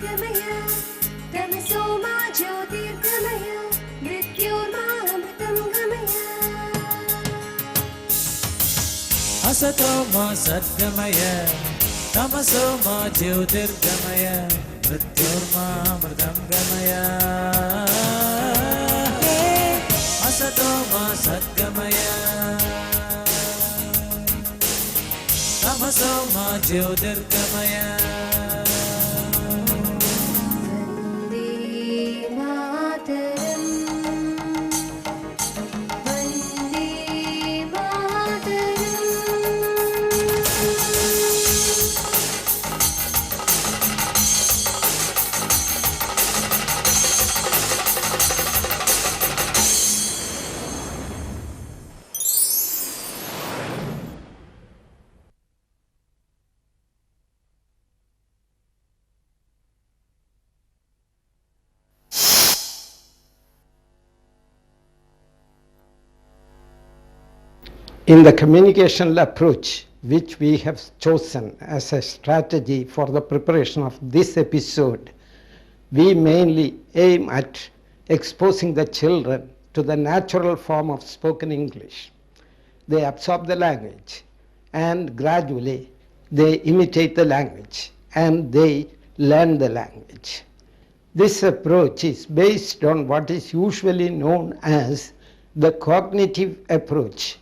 ज्योतिर्गमय तमसो मा ज्योतिर्गमय मृत्योर्मामृतं गमय असतो मा सद्गमय तमसो मा ज्योतिर्गमय मृत्योर्मामृतं गमय असतो मा सद्गमय तमसो मा ज्योतिर्गमय In the communicational approach which we have chosen as a strategy for the preparation of this episode, we mainly aim at exposing the children to the natural form of spoken English. They absorb the language and gradually they imitate the language and they learn the language. This approach is based on what is usually known as the cognitive approach,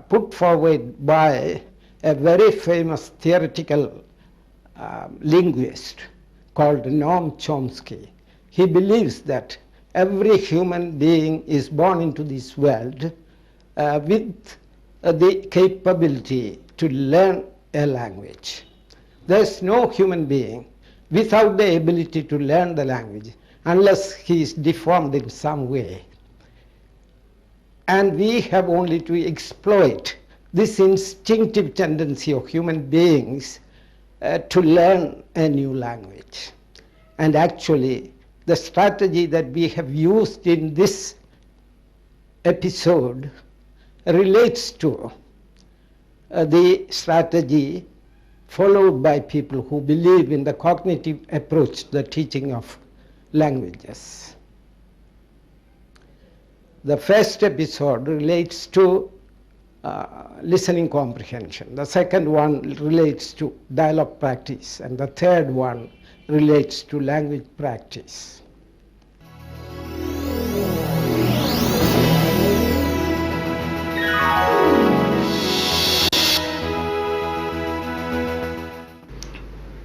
put forward by a very famous theoretical linguist called Noam Chomsky. He believes that every human being is born into this world with the capability to learn a language. There is no human being without the ability to learn the language unless he is deformed in some way. And we have only to exploit this instinctive tendency of human beings to learn a new language. And actually, the strategy that we have used in this episode relates to the strategy followed by people who believe in the cognitive approach, the teaching of languages. The first episode relates to listening comprehension. The second one relates to dialogue practice. And the third one relates to language practice.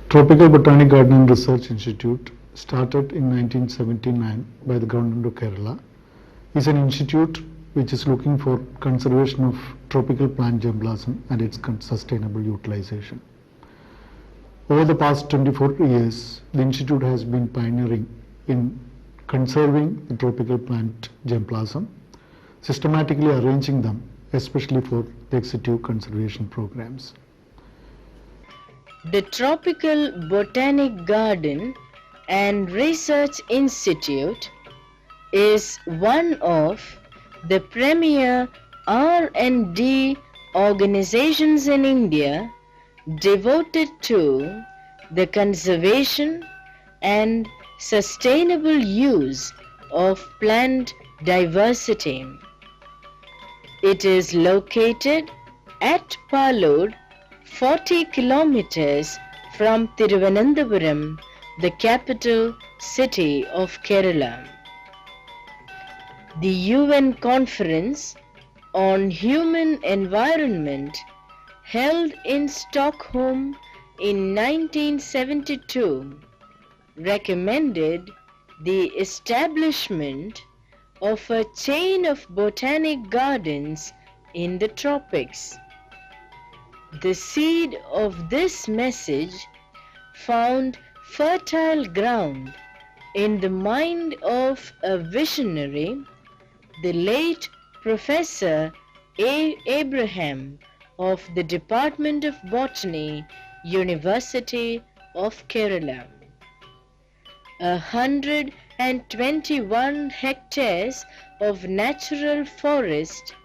Tropical Botanic Garden Research Institute, started in 1979 by the government of Kerala, is an institute which is looking for conservation of tropical plant germplasm and its sustainable utilization. Over the past 24 years, the institute has been pioneering in conserving the tropical plant germplasm, systematically arranging them, especially for the ex situ conservation programs. The Tropical Botanic Garden and Research Institute is one of the premier R&D organizations in India devoted to the conservation and sustainable use of plant diversity. It is located at Palod, 40 kilometers from Thiruvananthapuram, the capital city of Kerala. The UN Conference on Human Environment, held in Stockholm in 1972, recommended the establishment of a chain of botanic gardens in the tropics. The seed of this message found fertile ground in the mind of a visionary, the late Professor A. Abraham of the Department of Botany, University of Kerala. 121 hectares of natural forest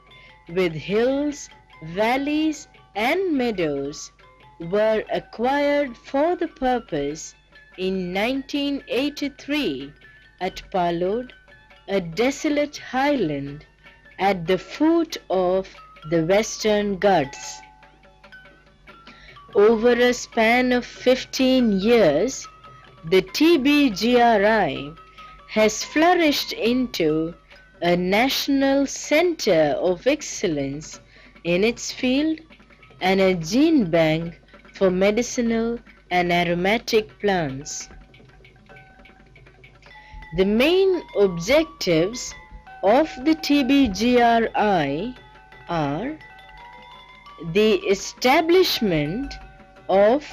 with hills, valleys and meadows were acquired for the purpose in 1983 at Palod, a desolate highland at the foot of the Western Ghats. Over a span of 15 years, the TBGRI has flourished into a national center of excellence in its field and a gene bank for medicinal and aromatic plants. The main objectives of the TBGRI are the establishment of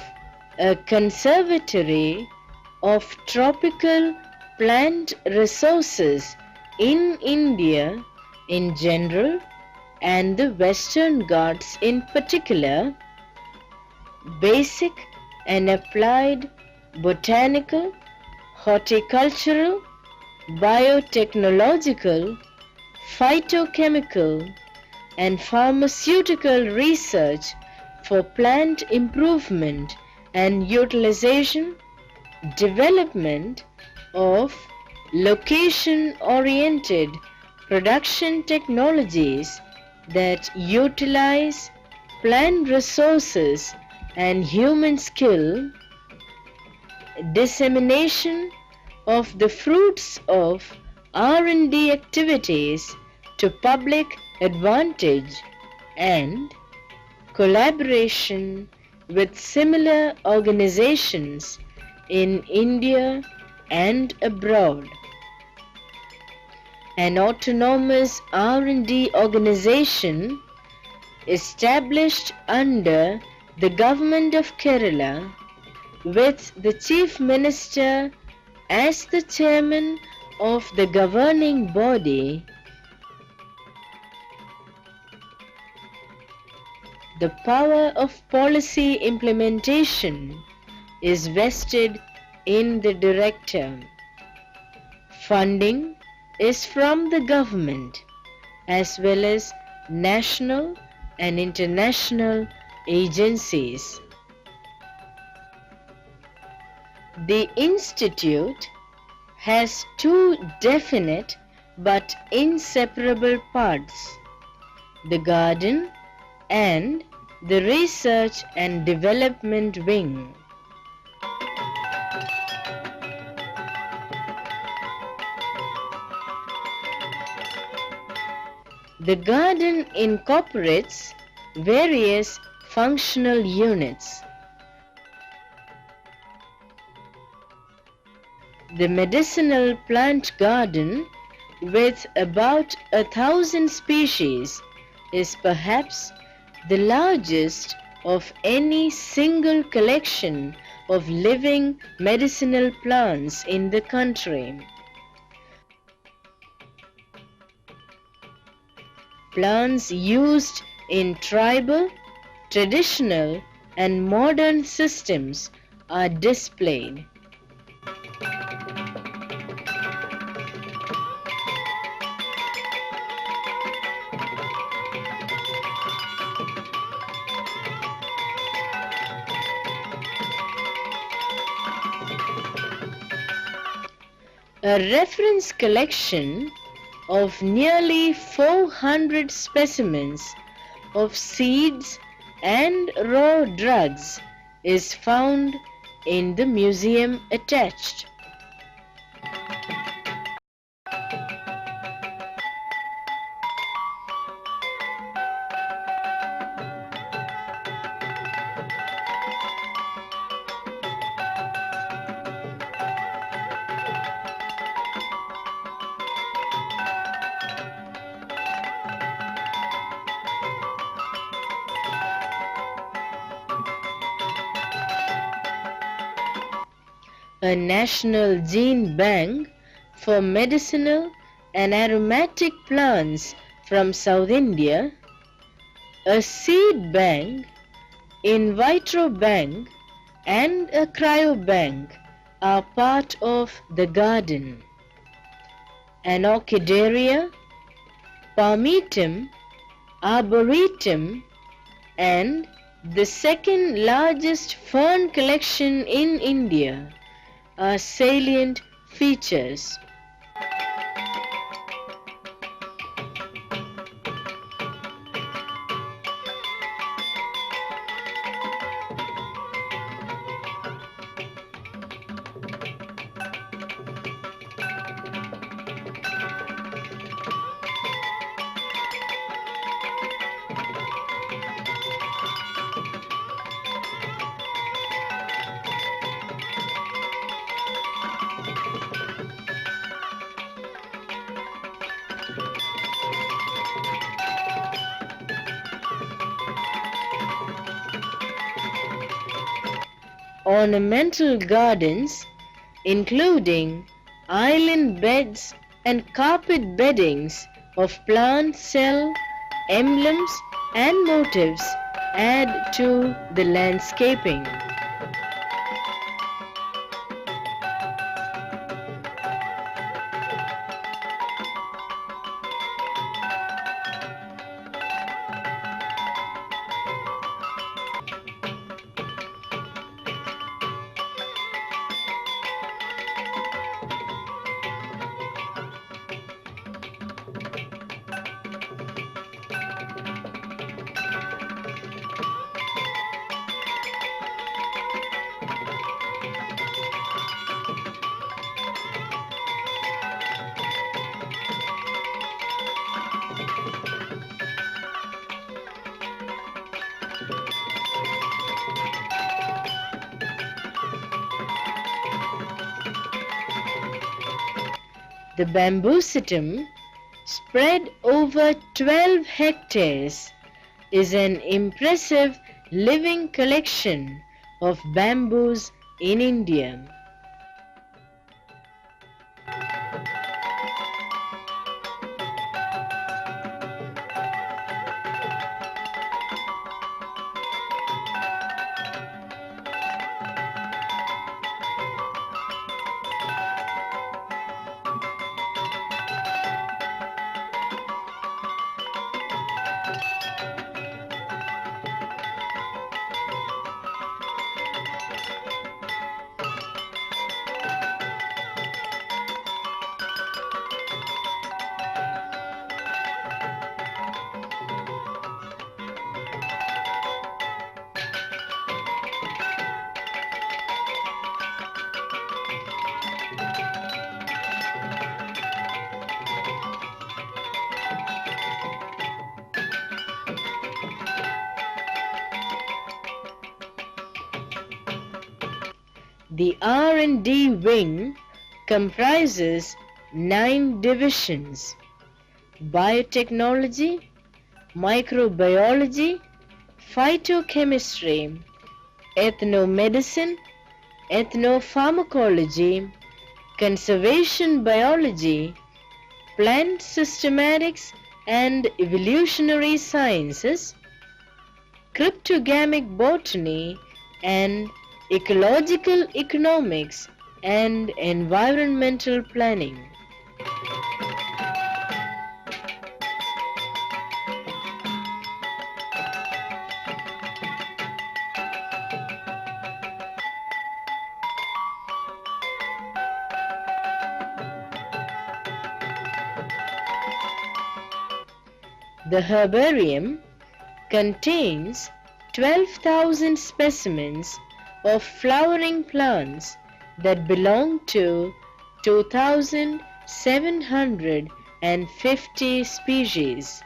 a conservatory of tropical plant resources in India in general and the Western Ghats in particular, basic and applied botanical, horticultural, biotechnological, phytochemical, and pharmaceutical research for plant improvement and utilization, development of location-oriented production technologies that utilize plant resources and human skill, dissemination of the fruits of R&D activities to public advantage, and collaboration with similar organizations in India and abroad. An autonomous R&D organization established under the Government of Kerala with the Chief Minister as the chairman of the governing body. The power of policy implementation is vested in the director. Funding is from the government as well as national and international agencies. The institute has two definite but inseparable parts: the garden and the research and development wing. The garden incorporates various functional units. The medicinal plant garden, with about 1,000 species, is perhaps the largest of any single collection of living medicinal plants in the country. Plants used in tribal, traditional, and modern systems are displayed. A reference collection of nearly 400 specimens of seeds and raw drugs is found in the museum attached. A national gene bank for medicinal and aromatic plants from South India, a seed bank, in vitro bank, and a cryobank are part of the garden. An orchidaria, palmatum, arboretum, and the second largest fern collection in India are salient features. Ornamental gardens, including island beds and carpet beddings of plant cell, emblems and motifs, add to the landscaping. The bamboo system, spread over 12 hectares, is an impressive living collection of bamboos in India. The R&D wing comprises 9 divisions: biotechnology, microbiology, phytochemistry, ethnomedicine, ethnopharmacology, conservation biology, plant systematics and evolutionary sciences, cryptogamic botany, and ecological economics and environmental planning. The herbarium contains 12,000 specimens of flowering plants that belong to 2,750 species.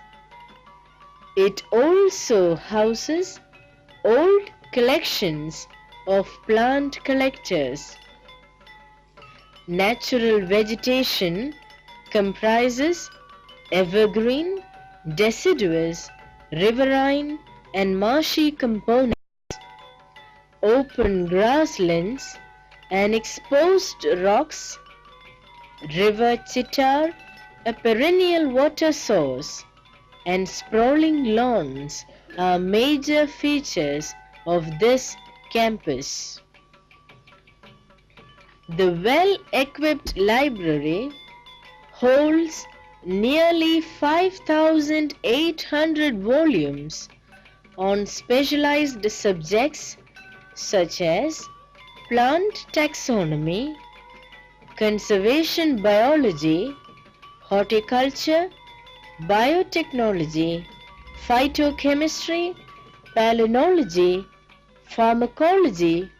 It also houses old collections of plant collectors. Natural vegetation comprises evergreen, deciduous, riverine and marshy components, open grasslands and exposed rocks. River Chitar, a perennial water source, and sprawling lawns are major features of this campus. The well-equipped library holds nearly 5,800 volumes on specialized subjects such as plant taxonomy, conservation biology, horticulture, biotechnology, phytochemistry, palynology, pharmacology,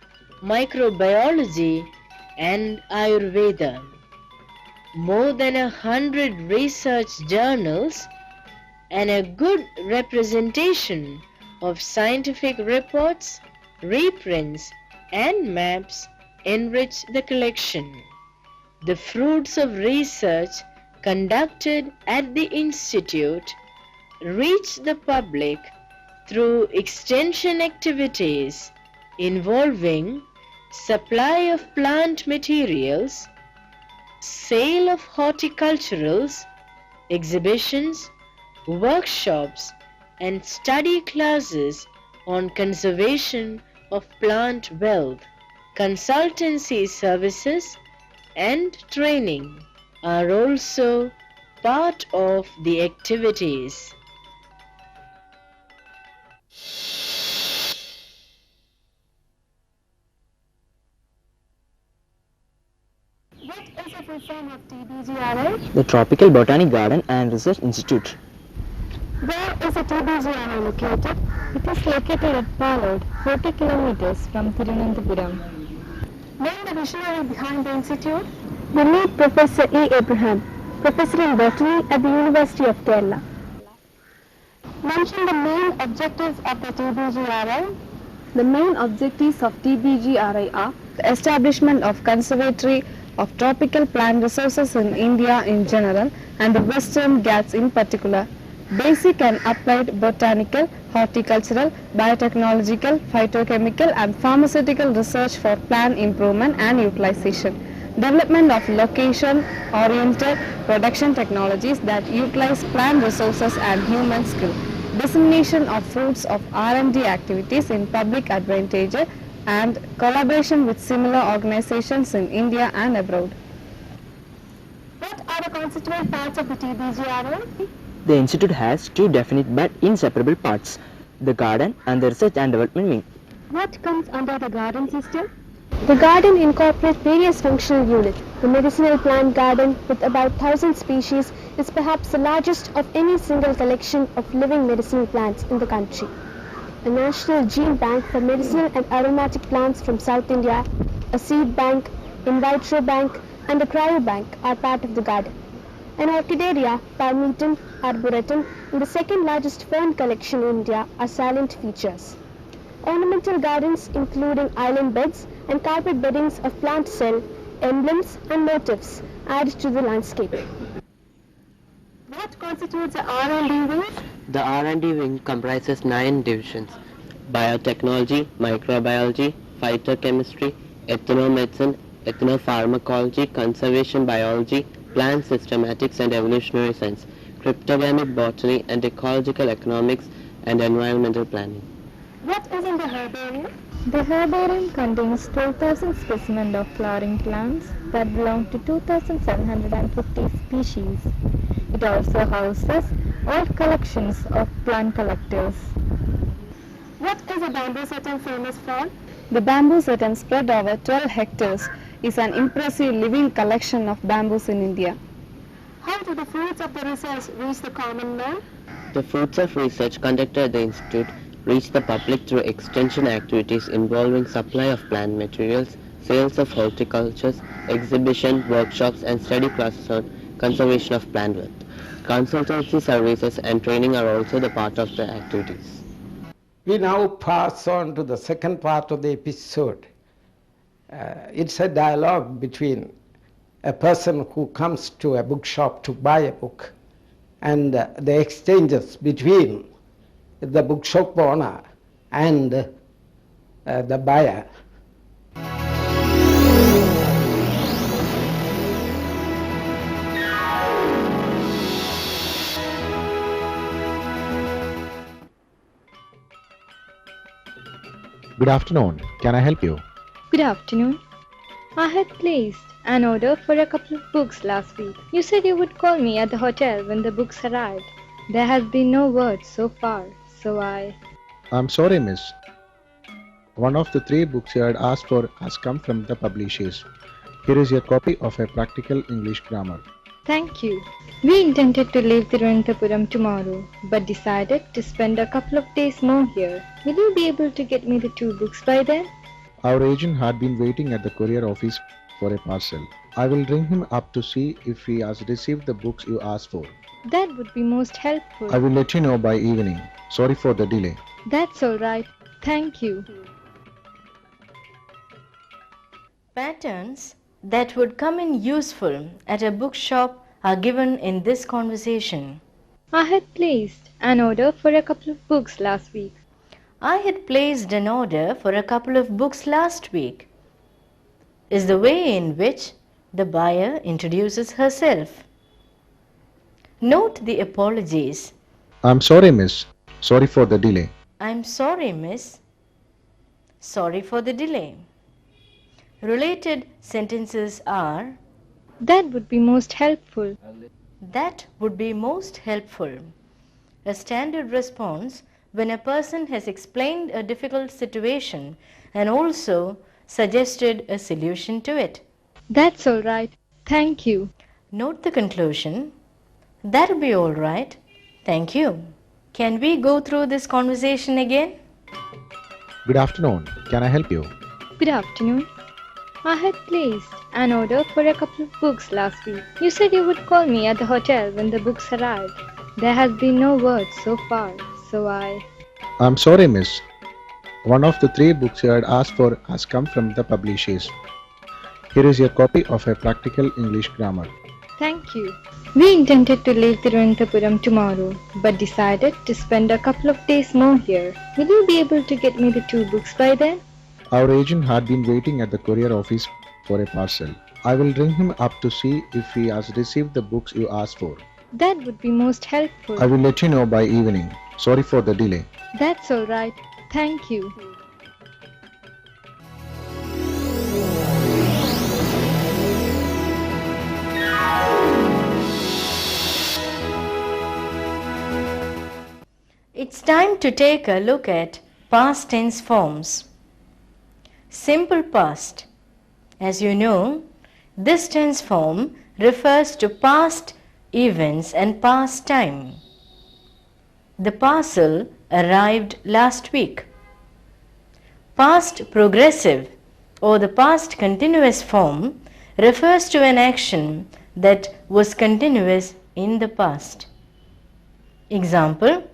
microbiology, and Ayurveda. More than 100 research journals and a good representation of scientific reports, reprints, and maps enrich the collection. The fruits of research conducted at the Institute reach the public through extension activities involving supply of plant materials, sale of horticulturals, exhibitions, workshops, and study classes on conservation of plant wealth. Consultancy services and training are also part of the activities. What is the full form of TBGRI? The Tropical Botanic Garden and Research Institute. Where is the TBGRI located? It is located at Palod, 40 kilometers from Thiruvananthapuram. Name the visionary behind the institute. The late Professor E. Abraham, Professor in Botany at the University of Kerala. Mention the main objectives of the TBGRI. The main objectives of TBGRI are the establishment of conservatory of tropical plant resources in India in general and the Western Ghats in particular, basic and applied botanical, horticultural, biotechnological, phytochemical and pharmaceutical research for plant improvement and utilization, development of location-oriented production technologies that utilize plant resources and human skill, dissemination of fruits of R&D activities in public advantage and collaboration with similar organizations in India and abroad. What are the constituent parts of the TBGRI? The institute has two definite but inseparable parts, the garden and the research and development wing. What comes under the garden system? The garden incorporates various functional units. The medicinal plant garden, with about 1,000 species, is perhaps the largest of any single collection of living medicinal plants in the country. A national gene bank for medicinal and aromatic plants from South India, a seed bank, in vitro bank, and a cryo bank are part of the garden. An orchidaria, palmetum, arboretum, and the second largest fern collection in India are salient features. Ornamental gardens including island beds and carpet beddings of plant cell, emblems and motifs add to the landscape. What constitutes the R&D wing? The R&D wing comprises 9 divisions: biotechnology, microbiology, phytochemistry, ethnomedicine, ethnopharmacology, conservation biology, plant systematics and evolutionary science, cryptogamic botany and ecological economics and environmental planning. What is in the herbarium? The herbarium contains 12,000 specimens of flowering plants that belong to 2,750 species. It also houses old collections of plant collectors. What is the bamboo seton famous for? The bamboo seton, spread over 12 hectares, is an impressive living collection of bamboos in India. How do the fruits of the research reach the common man? The fruits of research conducted at the institute reach the public through extension activities involving supply of plant materials, sales of horticultures, exhibition, workshops and study classes on conservation of plant wealth. Consultancy services and training are also the part of the activities. We now pass on to the second part of the episode. It's a dialogue between a person who comes to a bookshop to buy a book and the exchanges between the bookshop owner and the buyer. Good afternoon. Can I help you? Good afternoon. I had placed an order for a couple of books last week. You said you would call me at the hotel when the books arrived. There has been no word so far, so I'm sorry, miss. One of the three books you had asked for has come from the publishers. Here is your copy of a practical English grammar. Thank you. We intended to leave Thiruvananthapuram tomorrow, but decided to spend a couple of days more here. Will you be able to get me the two books by then? Our agent had been waiting at the courier office for a parcel. I will ring him up to see if he has received the books you asked for. That would be most helpful. I will let you know by evening. Sorry for the delay. That's all right. Thank you. Patterns that would come in useful at a bookshop are given in this conversation. I had placed an order for a couple of books last week. I had placed an order for a couple of books last week is the way in which the buyer introduces herself. Note the apologies. I'm sorry, miss. Sorry for the delay. I'm sorry, miss. Sorry for the delay. Related sentences are That would be most helpful. that would be most helpful. A standard response when a person has explained a difficult situation and also suggested a solution to it. That's all right. Thank you. Note the conclusion. That'll be all right. Thank you. Can we go through this conversation again? Good afternoon. Can I help you? Good afternoon. I had placed an order for a couple of books last week. You said you would call me at the hotel when the books arrived. There has been no word so far, so I'm sorry, miss. One of the three books you had asked for has come from the publishers. Here is your copy of a practical English grammar. Thank you. We intended to leave Thiruvananthapuram tomorrow, but decided to spend a couple of days more here. Will you be able to get me the two books by then? Our agent had been waiting at the courier office for a parcel. I will ring him up to see if he has received the books you asked for. That would be most helpful. I will let you know by evening. Sorry for the delay. That's all right. Thank you. It's time to take a look at past tense forms. Simple past. As you know, this tense form refers to past events and past time. The parcel arrived last week. Past progressive or the past continuous form refers to an action that was continuous in the past. Example,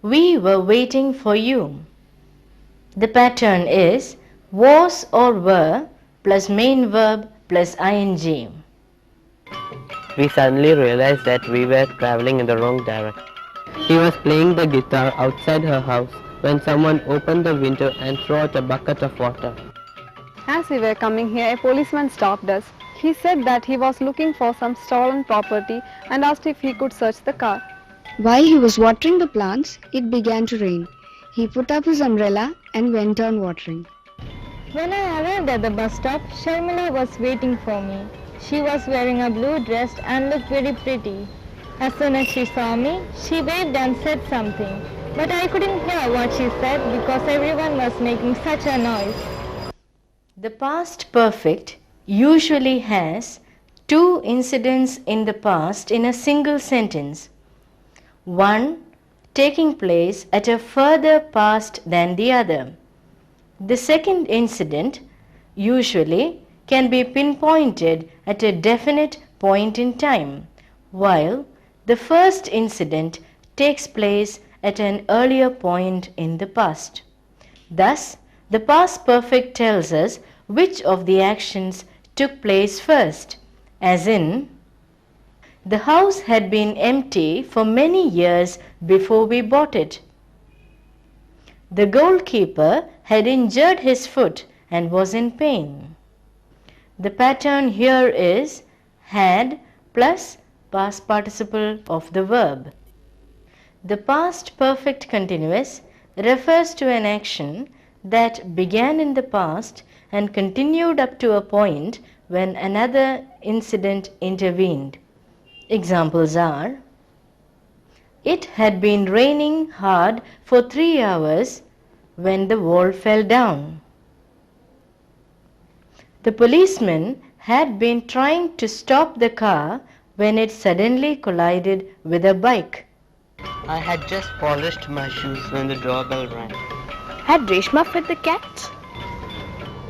we were waiting for you. The pattern is was or were plus main verb plus ing. We suddenly realized that we were traveling in the wrong direction. He was playing the guitar outside her house when someone opened the window and threw out a bucket of water. As we were coming here, a policeman stopped us. He said that he was looking for some stolen property and asked if he could search the car. While he was watering the plants, it began to rain. He put up his umbrella and went on watering. When I arrived at the bus stop, Sharmila was waiting for me. She was wearing a blue dress and looked very pretty. As soon as she saw me, she waved and said something. But I couldn't hear what she said because everyone was making such a noise. The past perfect usually has two incidents in the past in a single sentence. One taking place at a further past than the other. The second incident usually can be pinpointed at a definite point in time, while the first incident takes place at an earlier point in the past. Thus, the past perfect tells us which of the actions took place first, as in, the house had been empty for many years before we bought it. The goalkeeper had injured his foot and was in pain. The pattern here is had plus past participle of the verb. The past perfect continuous refers to an action that began in the past and continued up to a point when another incident intervened. Examples are, it had been raining hard for 3 hours when the wall fell down. The policeman had been trying to stop the car when it suddenly collided with a bike. I had just polished my shoes when the doorbell rang. Had Reshma fed the cat?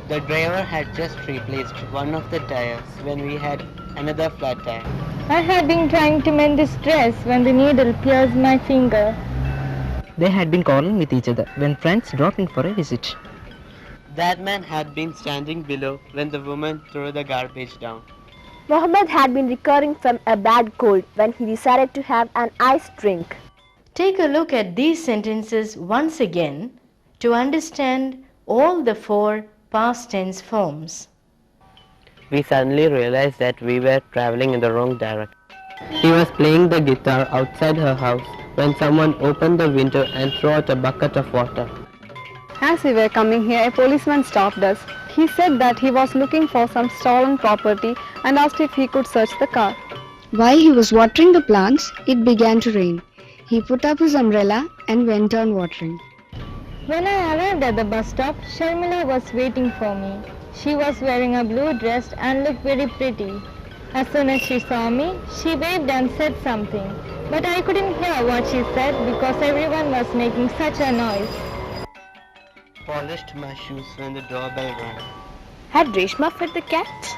The driver had just replaced one of the tires when we had another flat tire. I had been trying to mend this dress when the needle pierced my finger. They had been quarreling with each other when friends dropped in for a visit. That man had been standing below when the woman threw the garbage down. Mohammed had been recovering from a bad cold when he decided to have an iced drink. Take a look at these sentences once again to understand all the 4 past tense forms. We suddenly realized that we were traveling in the wrong direction. He was playing the guitar outside her house when someone opened the window and threw out a bucket of water. As we were coming here, a policeman stopped us. He said that he was looking for some stolen property and asked if he could search the car. While he was watering the plants, it began to rain. He put up his umbrella and went on watering. When I arrived at the bus stop, Sharmila was waiting for me. She was wearing a blue dress and looked very pretty. As soon as she saw me, she waved and said something. But I couldn't hear what she said because everyone was making such a noise. Polished my shoes when the doorbell rang. Had Reshma fed the cat?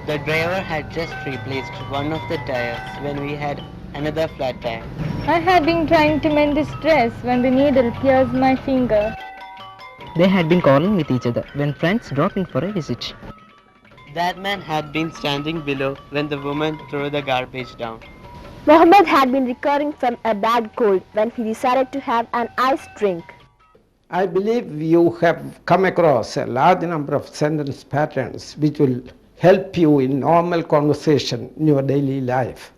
The driver had just replaced one of the tires when we had another flat tire. I had been trying to mend this dress when the needle pierced my finger. They had been quarreling with each other when friends dropped in for a visit. That man had been standing below when the woman threw the garbage down. Mohammed had been recovering from a bad cold when he decided to have an iced drink. I believe you have come across a large number of sentence patterns which will help you in normal conversation in your daily life.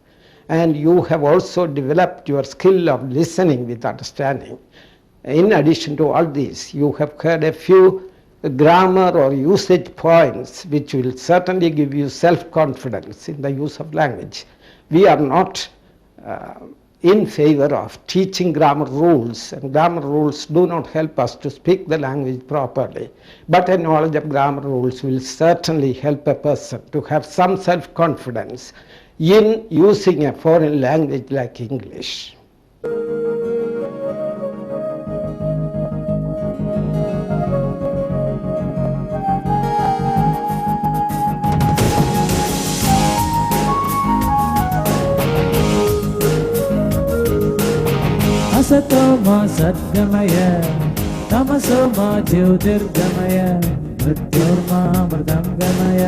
And you have also developed your skill of listening with understanding. In addition to all these, you have heard a few grammar or usage points which will certainly give you self-confidence in the use of language. We are not in favor of teaching grammar rules, and grammar rules do not help us to speak the language properly. But a knowledge of grammar rules will certainly help a person to have some self-confidence in using a foreign language like English. असतो मा सद्गमय तमसो मा ज्योतिर्गमय मृत्योर्मा मृदङ्गमय